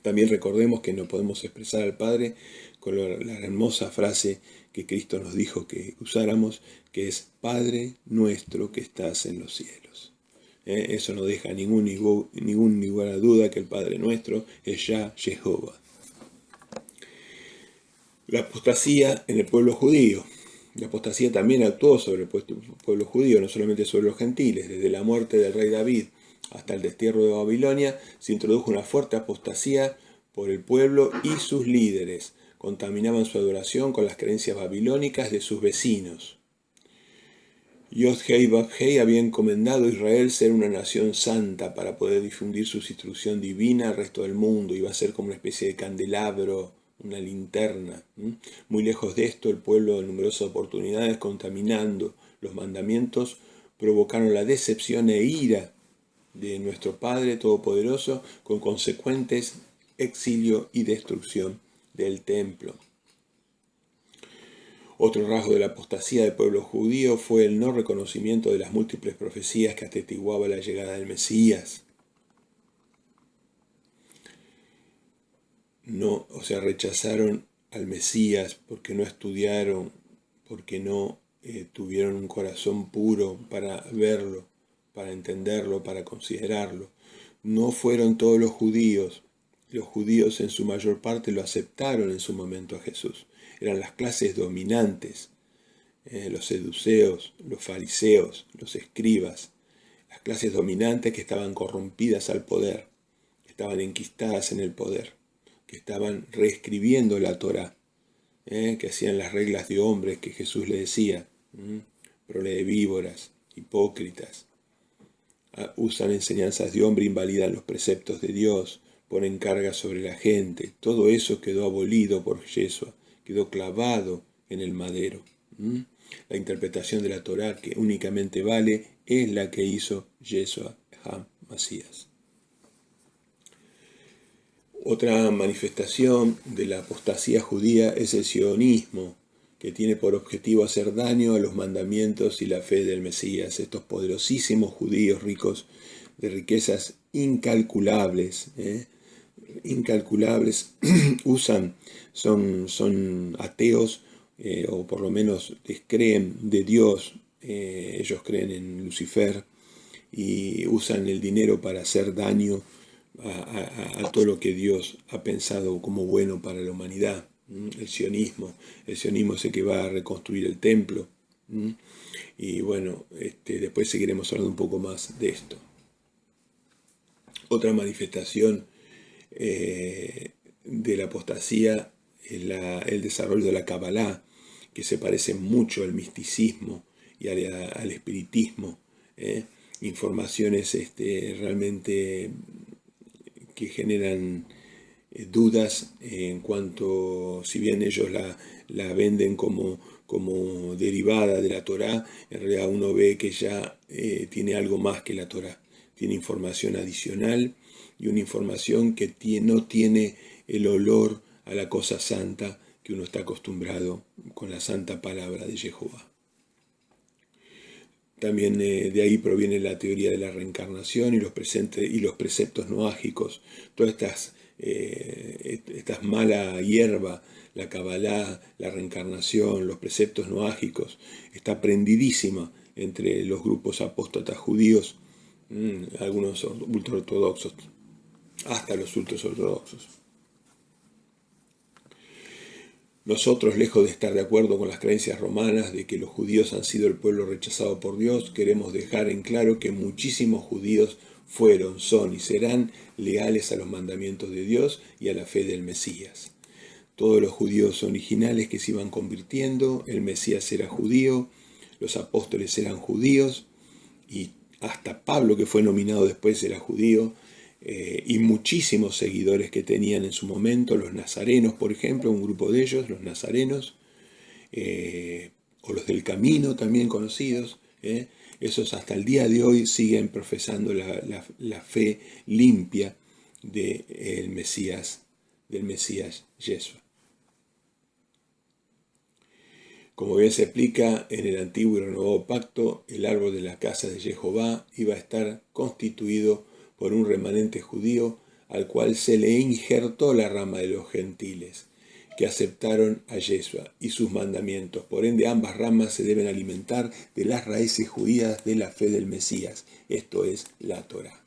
[SPEAKER 1] También recordemos que no podemos expresar al Padre con la hermosa frase que Cristo nos dijo que usáramos, que es Padre nuestro que estás en los cielos. Eso no deja ningún lugar a duda que el Padre nuestro es Yah, Jehová. La apostasía en el pueblo judío. La apostasía también actuó sobre el pueblo judío, no solamente sobre los gentiles. Desde la muerte del rey David hasta el destierro de Babilonia, se introdujo una fuerte apostasía por el pueblo y sus líderes. Contaminaban su adoración con las creencias babilónicas de sus vecinos. Yod-Hei Vav-Hei había encomendado a Israel ser una nación santa para poder difundir su instrucción divina al resto del mundo. Iba a ser como una especie de candelabro, una linterna. Muy lejos de esto, el pueblo en numerosas oportunidades, contaminando los mandamientos, provocaron la decepción e ira de nuestro Padre Todopoderoso, con consecuentes exilio y destrucción del templo. Otro rasgo de la apostasía del pueblo judío fue el no reconocimiento de las múltiples profecías que atestiguaban la llegada del Mesías. Rechazaron al Mesías porque no estudiaron, porque no tuvieron un corazón puro para verlo, para entenderlo, para considerarlo. No fueron todos los judíos en su mayor parte lo aceptaron en su momento a Jesús. Eran las clases dominantes, los seduceos, los fariseos, los escribas, las clases dominantes que estaban corrompidas al poder, que estaban enquistadas en el poder, que estaban reescribiendo la Torá, que hacían las reglas de hombres que Jesús le decía, prole de víboras, hipócritas, usan enseñanzas de hombre, invalidan los preceptos de Dios, ponen cargas sobre la gente. Todo eso quedó abolido por Yeshua, quedó clavado en el madero. La interpretación de la Torá que únicamente vale es la que hizo Yeshua HaMasías. Otra manifestación de la apostasía judía es el sionismo, que tiene por objetivo hacer daño a los mandamientos y la fe del Mesías. Estos poderosísimos judíos ricos de riquezas incalculables, incalculables, son ateos, o por lo menos descreen de Dios. Ellos creen en Lucifer y usan el dinero para hacer daño a todo lo que Dios ha pensado como bueno para la humanidad. El sionismo es el que va a reconstruir el templo. Y bueno, después seguiremos hablando un poco más de esto. Otra manifestación de la apostasía es el desarrollo de la Kabbalah, que se parece mucho al misticismo y al espiritismo. Informaciones realmente que generan dudas en cuanto, si bien ellos la venden como derivada de la Torá, en realidad uno ve que ya tiene algo más que la Torá. Tiene información adicional y una información que no tiene el olor a la cosa santa que uno está acostumbrado con la santa palabra de Jehová. También de ahí proviene la teoría de la reencarnación y los preceptos noágicos. Todas estas mala hierba, la Kabbalah, la reencarnación, los preceptos noágicos, está prendidísima entre los grupos apóstatas judíos, algunos ultraortodoxos, hasta los ultraortodoxos. Nosotros, lejos de estar de acuerdo con las creencias romanas de que los judíos han sido el pueblo rechazado por Dios, queremos dejar en claro que muchísimos judíos fueron, son y serán leales a los mandamientos de Dios y a la fe del Mesías. Todos los judíos originales que se iban convirtiendo, el Mesías era judío, los apóstoles eran judíos, y hasta Pablo, que fue nominado después, era judío. Y muchísimos seguidores que tenían en su momento, los nazarenos, por ejemplo, un grupo de ellos, los nazarenos, o los del camino también conocidos, esos hasta el día de hoy siguen profesando la fe limpia del Mesías Yeshua. Como bien se explica en el Antiguo y Renovado Pacto, el árbol de la casa de Jehová iba a estar constituido por un remanente judío al cual se le injertó la rama de los gentiles, que aceptaron a Yeshua y sus mandamientos. Por ende, ambas ramas se deben alimentar de las raíces judías de la fe del Mesías, esto es la Torá.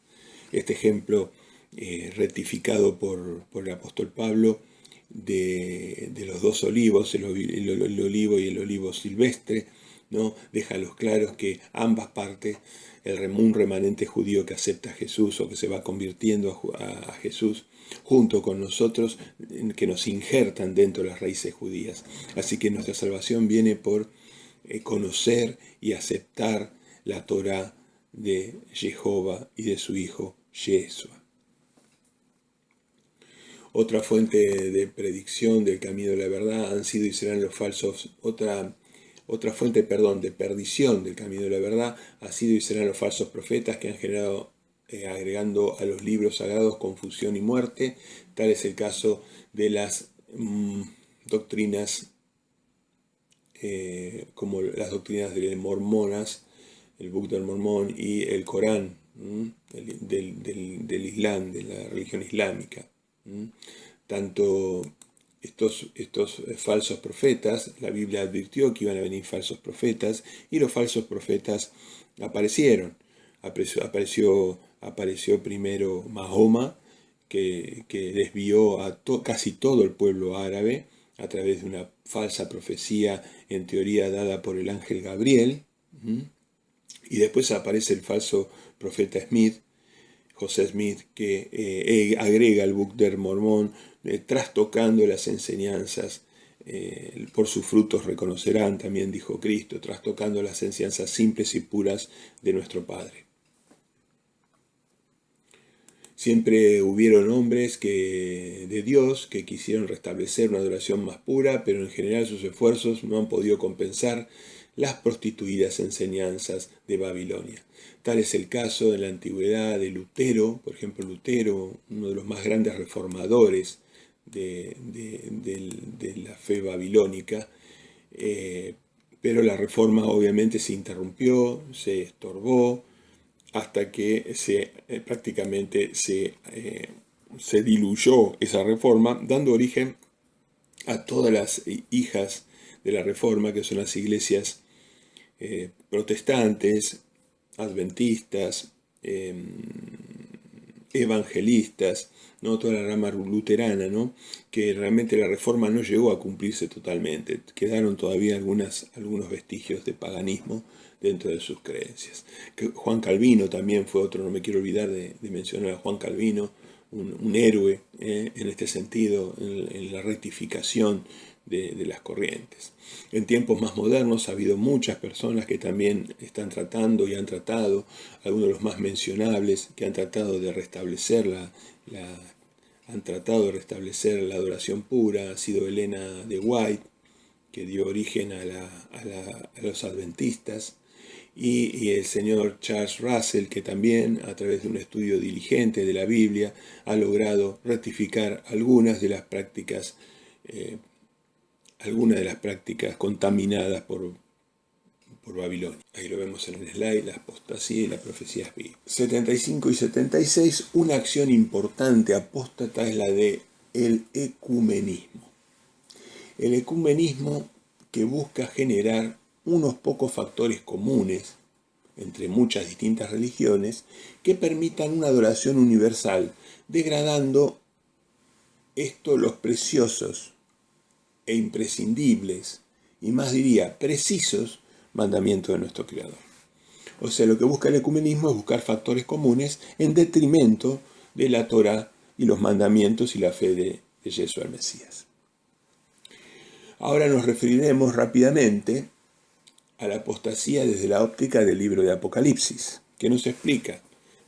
[SPEAKER 1] Este ejemplo rectificado por el apóstol Pablo de los dos olivos, el olivo y el olivo silvestre, ¿no? Deja los claros que ambas partes, un remanente judío que acepta a Jesús o que se va convirtiendo a Jesús, junto con nosotros, que nos injertan dentro de las raíces judías. Así que nuestra salvación viene por conocer y aceptar la Torá de Jehová y de su Hijo Yeshua. Otra fuente de predicción del camino de la verdad han sido y serán los falsos. Otra fuente, de perdición del camino de la verdad ha sido y serán los falsos profetas que han generado, agregando a los libros sagrados confusión y muerte. Tal es el caso de las doctrinas, como las doctrinas de mormonas, el Book del Mormón y el Corán, del Islam, de la religión islámica. Tanto estos falsos profetas, la Biblia advirtió que iban a venir falsos profetas, y los falsos profetas aparecieron. Apareció primero Mahoma, que desvió a casi todo el pueblo árabe a través de una falsa profecía, en teoría dada por el ángel Gabriel. Y después aparece el falso profeta Smith, José Smith, que agrega al Book del Mormón, trastocando las enseñanzas. Por sus frutos reconocerán, también dijo Cristo, trastocando las enseñanzas simples y puras de nuestro Padre. Siempre hubieron hombres de Dios que quisieron restablecer una adoración más pura, pero en general sus esfuerzos no han podido compensar las prostituidas enseñanzas de Babilonia. Tal es el caso en la antigüedad de Lutero, por ejemplo Lutero, uno de los más grandes reformadores de la fe babilónica, pero la reforma obviamente se interrumpió, se estorbó, hasta que prácticamente se se diluyó esa reforma, dando origen a todas las hijas de la reforma, que son las iglesias protestantes, adventistas, evangelistas, ¿no? Toda la rama luterana, ¿no? Que realmente la reforma no llegó a cumplirse totalmente. Quedaron todavía algunos vestigios de paganismo dentro de sus creencias. Que Juan Calvino también fue otro, no me quiero olvidar de mencionar a Juan Calvino, un héroe en este sentido, en la rectificación de las corrientes. En tiempos más modernos ha habido muchas personas que también están tratando y han tratado, algunos de los más mencionables, que han tratado de restablecer han tratado de restablecer la adoración pura. Ha sido Elena de White, que dio origen a los adventistas, y el señor Charles Russell, que también a través de un estudio diligente de la Biblia ha logrado rectificar algunas de las prácticas contaminadas por Babilonia. Ahí lo vemos en el slide, la apostasía y las profecías bíblicas. 75 y 76, una acción importante apóstata es la de el ecumenismo. El ecumenismo, que busca generar unos pocos factores comunes entre muchas distintas religiones que permitan una adoración universal, degradando los preciosos e imprescindibles, y más diría precisos, mandamientos de nuestro Creador. O sea, lo que busca el ecumenismo es buscar factores comunes en detrimento de la Torá y los mandamientos y la fe de Yeshua el Mesías. Ahora nos referiremos rápidamente a la apostasía desde la óptica del libro de Apocalipsis, que nos explica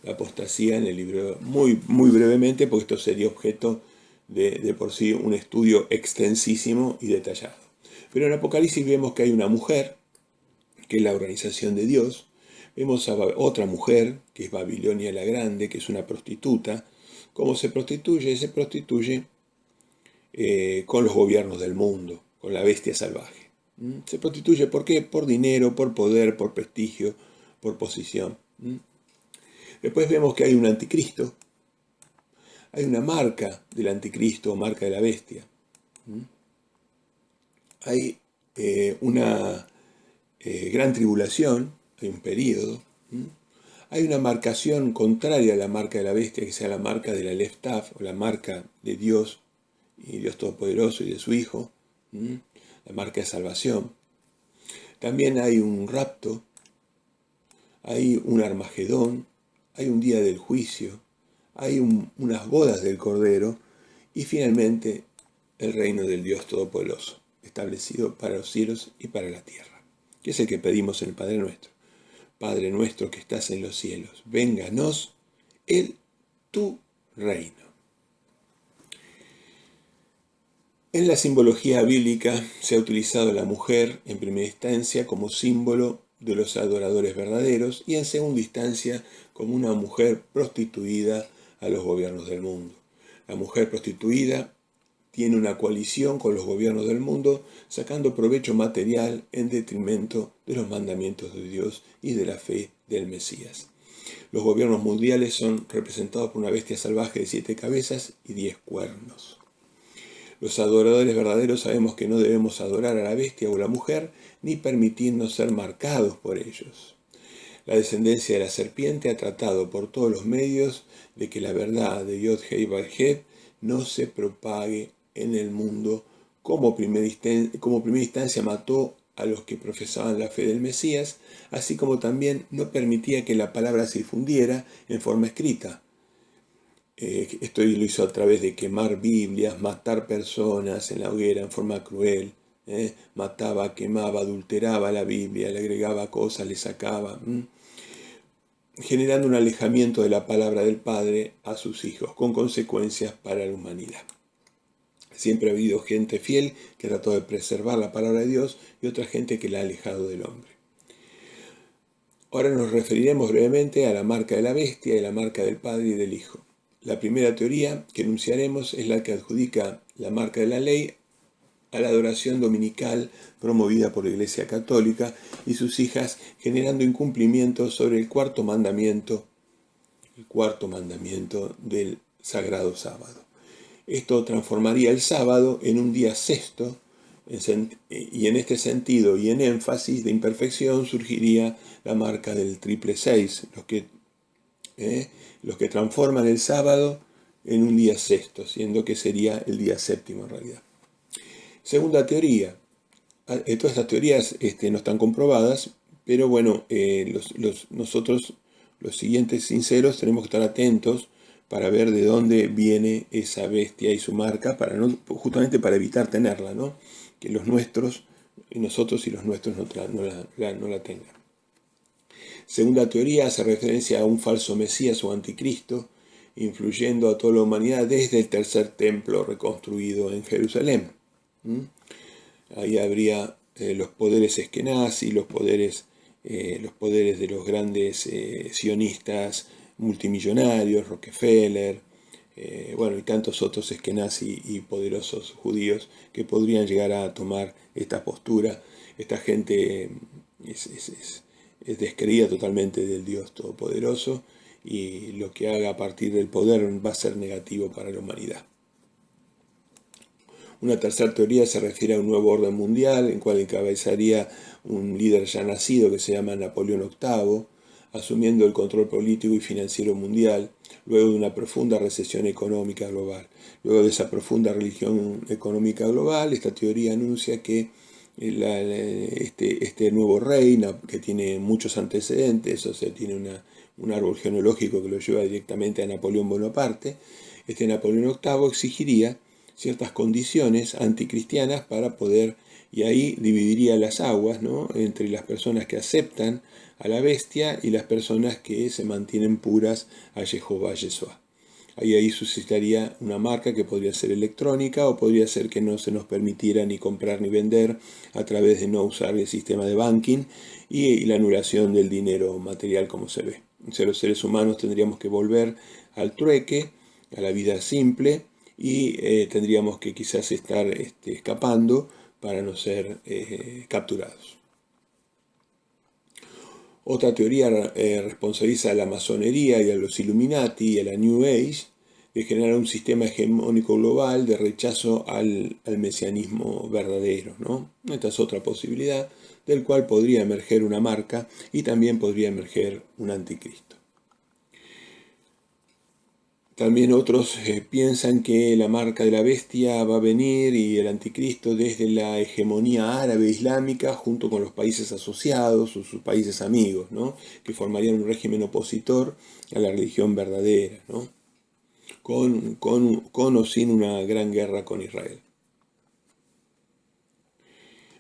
[SPEAKER 1] la apostasía en el libro muy brevemente, porque esto sería objeto de por sí un estudio extensísimo y detallado. Pero en Apocalipsis vemos que hay una mujer, que es la organización de Dios. Vemos a otra mujer, que es Babilonia la Grande, que es una prostituta. ¿Cómo se prostituye? Se prostituye con los gobiernos del mundo, con la bestia salvaje. Se prostituye, ¿por qué? Por dinero, por poder, por prestigio, por posición. Después vemos que hay un anticristo. Hay una marca del anticristo, marca de la bestia. Hay una gran tribulación, hay un período. Hay una marcación contraria a la marca de la bestia, que sea la marca de la Aleph Tav, o la marca de Dios y Dios Todopoderoso y de su Hijo, la marca de salvación. También hay un rapto, hay un Armagedón, hay un día del juicio, hay unas bodas del Cordero, y finalmente el reino del Dios Todopoderoso, establecido para los cielos y para la tierra, que es el que pedimos en el Padre Nuestro. Padre nuestro que estás en los cielos, vénganos tu reino. En la simbología bíblica se ha utilizado la mujer en primera instancia como símbolo de los adoradores verdaderos y en segunda instancia como una mujer prostituida a los gobiernos del mundo. La mujer prostituida tiene una coalición con los gobiernos del mundo, sacando provecho material en detrimento de los mandamientos de Dios y de la fe del Mesías. Los gobiernos mundiales son representados por una bestia salvaje de 7 cabezas y 10 cuernos. Los adoradores verdaderos sabemos que no debemos adorar a la bestia o a la mujer, ni permitirnos ser marcados por ellos. La descendencia de la serpiente ha tratado por todos los medios de que la verdad de Yod-Heh Vav-Heh no se propague en el mundo. Como primera instancia mató a los que profesaban la fe del Mesías, así como también no permitía que la palabra se difundiera en forma escrita. Esto lo hizo a través de quemar Biblias, matar personas en la hoguera en forma cruel. Mataba, quemaba, adulteraba la Biblia, le agregaba cosas, le sacaba, generando un alejamiento de la palabra del Padre a sus hijos, con consecuencias para la humanidad. Siempre ha habido gente fiel que ha tratado de preservar la palabra de Dios y otra gente que la ha alejado del hombre. Ahora nos referiremos brevemente a la marca de la bestia y la marca del Padre y del Hijo. La primera teoría que enunciaremos es la que adjudica la marca de la ley a la adoración dominical promovida por la Iglesia Católica y sus hijas, generando incumplimientos sobre el cuarto mandamiento del sagrado sábado. Esto transformaría el sábado en un día sexto, y en este sentido y en énfasis de imperfección surgiría la marca del triple seis, los que transforman el sábado en un día sexto, siendo que sería el día séptimo en realidad. Segunda teoría. Todas estas teorías no están comprobadas, pero bueno, nosotros, los siguientes sinceros, tenemos que estar atentos para ver de dónde viene esa bestia y su marca, justamente para evitar tenerla, ¿no? Que los nuestros, nosotros y los nuestros no la tengan. Segunda teoría hace referencia a un falso Mesías o anticristo, influyendo a toda la humanidad desde el tercer templo reconstruido en Jerusalén. Ahí habría los poderes eskenazí, los poderes de los grandes sionistas multimillonarios, Rockefeller, y tantos otros eskenazí y poderosos judíos que podrían llegar a tomar esta postura. Esta gente es descreída totalmente del Dios Todopoderoso, y lo que haga a partir del poder va a ser negativo para la humanidad. Una tercera teoría se refiere a un nuevo orden mundial, en el cual encabezaría un líder ya nacido que se llama Napoleón VIII, asumiendo el control político y financiero mundial, luego de una profunda recesión económica global. Luego de esa profunda religión económica global, esta teoría anuncia que este nuevo rey, que tiene muchos antecedentes, o sea, tiene un árbol genealógico que lo lleva directamente a Napoleón Bonaparte, este Napoleón VIII exigiría ciertas condiciones anticristianas para poder, y ahí dividiría las aguas, ¿no?, entre las personas que aceptan a la bestia y las personas que se mantienen puras a Jehová Yeshua. Ahí suscitaría una marca que podría ser electrónica, o podría ser que no se nos permitiera ni comprar ni vender a través de no usar el sistema de banking y la anulación del dinero material como se ve. O sea, los seres humanos tendríamos que volver al trueque, a la vida simple, y tendríamos que quizás estar escapando para no ser capturados. Otra teoría responsabiliza a la masonería y a los Illuminati y a la New Age de generar un sistema hegemónico global de rechazo al mesianismo verdadero, ¿no? Esta es otra posibilidad, del cual podría emerger una marca y también podría emerger un anticristo. También otros piensan que la marca de la bestia va a venir, y el anticristo, desde la hegemonía árabe islámica junto con los países asociados o sus países amigos, ¿no?, que formarían un régimen opositor a la religión verdadera, ¿no?, con o sin una gran guerra con Israel.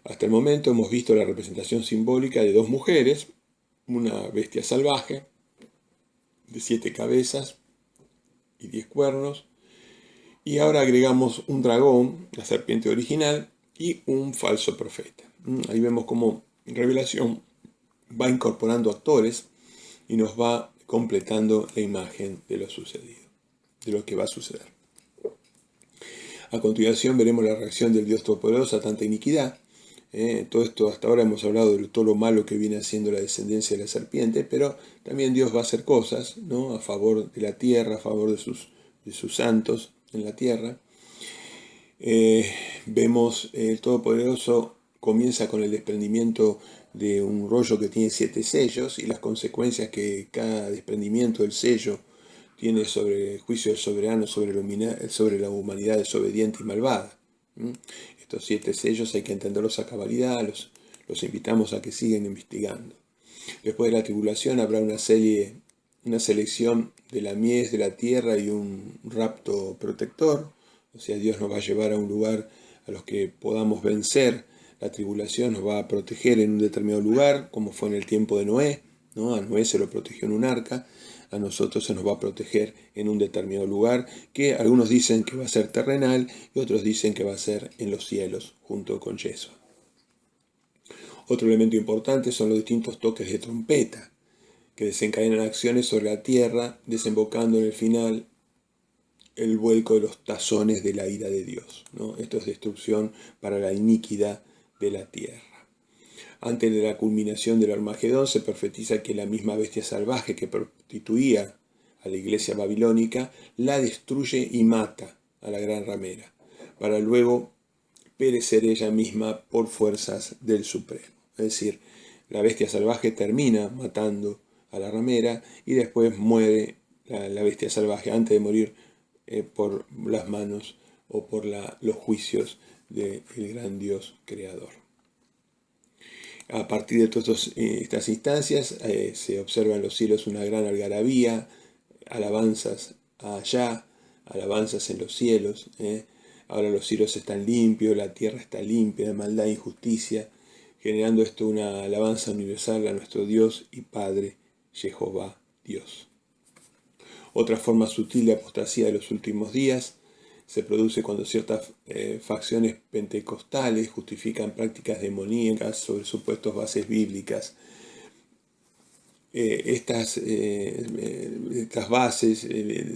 [SPEAKER 1] Hasta el momento hemos visto la representación simbólica de dos mujeres, una bestia salvaje de 7 cabezas y 10 cuernos, y ahora agregamos un dragón, la serpiente original, y un falso profeta. Ahí vemos cómo Revelación va incorporando actores y nos va completando la imagen de lo sucedido, de lo que va a suceder. A continuación veremos la reacción del Dios Todopoderoso a tanta iniquidad. Todo esto, hasta ahora hemos hablado de todo lo malo que viene haciendo la descendencia de la serpiente, pero también Dios va a hacer cosas, ¿no?, a favor de la tierra, a favor de sus santos en la tierra. Vemos el Todopoderoso comienza con el desprendimiento de un rollo que tiene 7 sellos, y las consecuencias que cada desprendimiento del sello tiene sobre el juicio del soberano sobre la humanidad desobediente y malvada. Estos 7 sellos hay que entenderlos a cabalidad, los invitamos a que sigan investigando. Después de la tribulación habrá una selección de la mies de la tierra y un rapto protector. O sea, Dios nos va a llevar a un lugar a los que podamos vencer la tribulación, nos va a proteger en un determinado lugar, como fue en el tiempo de Noé, ¿no? A Noé se lo protegió en un arca, a nosotros se nos va a proteger en un determinado lugar, que algunos dicen que va a ser terrenal y otros dicen que va a ser en los cielos, junto con Yeshua. Otro elemento importante son los distintos toques de trompeta, que desencadenan acciones sobre la tierra, desembocando en el final el vuelco de los tazones de la ira de Dios, ¿no? Esto es destrucción para la iniquidad de la tierra. Antes de la culminación del Armagedón se profetiza que la misma bestia salvaje que prostituía a la iglesia babilónica, la destruye y mata a la gran ramera, para luego perecer ella misma por fuerzas del Supremo. Es decir, la bestia salvaje termina matando a la ramera y después muere la bestia salvaje antes de morir por las manos o por los juicios del gran Dios creador. A partir de todas estas instancias se observa en los cielos una gran algarabía, alabanzas allá, alabanzas en los cielos. Ahora los cielos están limpios, la tierra está limpia de maldad e injusticia, generando esto una alabanza universal a nuestro Dios y Padre, Jehová Dios. Otra forma sutil de apostasía de los últimos días se produce cuando ciertas facciones pentecostales justifican prácticas demoníacas sobre supuestas bases bíblicas. Estas bases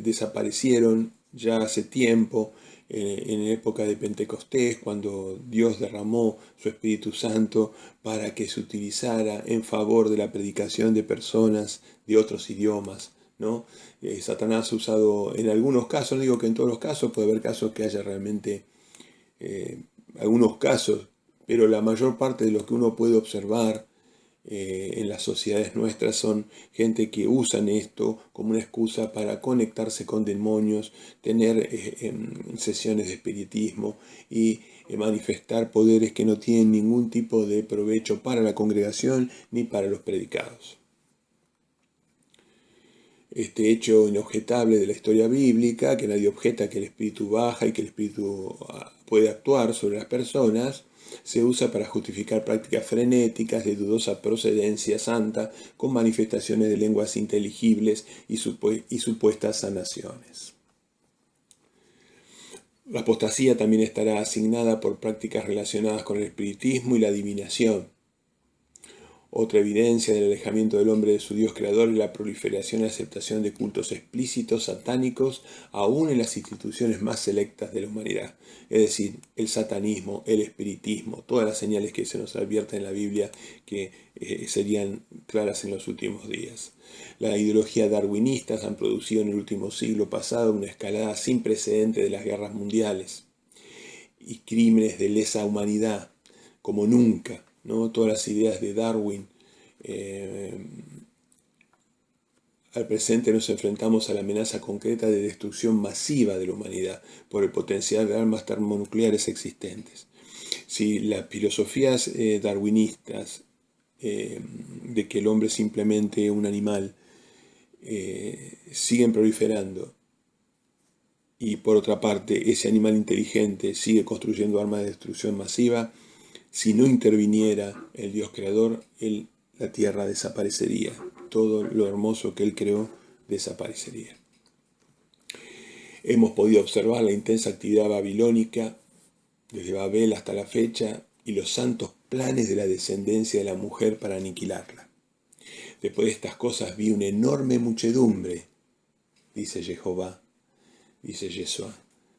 [SPEAKER 1] desaparecieron ya hace tiempo, en época de Pentecostés, cuando Dios derramó su Espíritu Santo para que se utilizara en favor de la predicación de personas de otros idiomas, ¿no? Satanás ha usado en algunos casos, no digo que en todos los casos, puede haber casos que haya realmente algunos casos, pero la mayor parte de lo que uno puede observar en las sociedades nuestras son gente que usan esto como una excusa para conectarse con demonios, tener sesiones de espiritismo y manifestar poderes que no tienen ningún tipo de provecho para la congregación ni para los predicados. Este hecho inobjetable de la historia bíblica, que nadie objeta que el espíritu baja y que el espíritu puede actuar sobre las personas, se usa para justificar prácticas frenéticas de dudosa procedencia santa con manifestaciones de lenguas inteligibles y supuestas sanaciones. La apostasía también estará asignada por prácticas relacionadas con el espiritismo y la adivinación. Otra evidencia del alejamiento del hombre de su Dios creador es la proliferación y aceptación de cultos explícitos satánicos aún en las instituciones más selectas de la humanidad. Es decir, el satanismo, el espiritismo, todas las señales que se nos advierten en la Biblia que serían claras en los últimos días. La ideología darwinista han producido en el último siglo pasado una escalada sin precedente de las guerras mundiales y crímenes de lesa humanidad como nunca, ¿no? Todas las ideas de Darwin. Al presente nos enfrentamos a la amenaza concreta de destrucción masiva de la humanidad por el potencial de armas termonucleares existentes. Si las filosofías darwinistas de que el hombre es simplemente un animal siguen proliferando y por otra parte ese animal inteligente sigue construyendo armas de destrucción masiva, si no interviniera el Dios creador, la tierra desaparecería. Todo lo hermoso que Él creó desaparecería. Hemos podido observar la intensa actividad babilónica desde Babel hasta la fecha y los santos planes de la descendencia de la mujer para aniquilarla. Después de estas cosas vi una enorme muchedumbre, dice Jehová, dice Yeshua.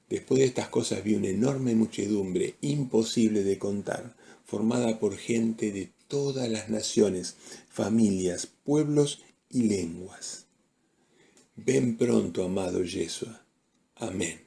[SPEAKER 1] Después de estas cosas vi una enorme muchedumbre, imposible de contar, formada por gente de todas las naciones, familias, pueblos y lenguas. Ven pronto, amado Yeshua. Amén.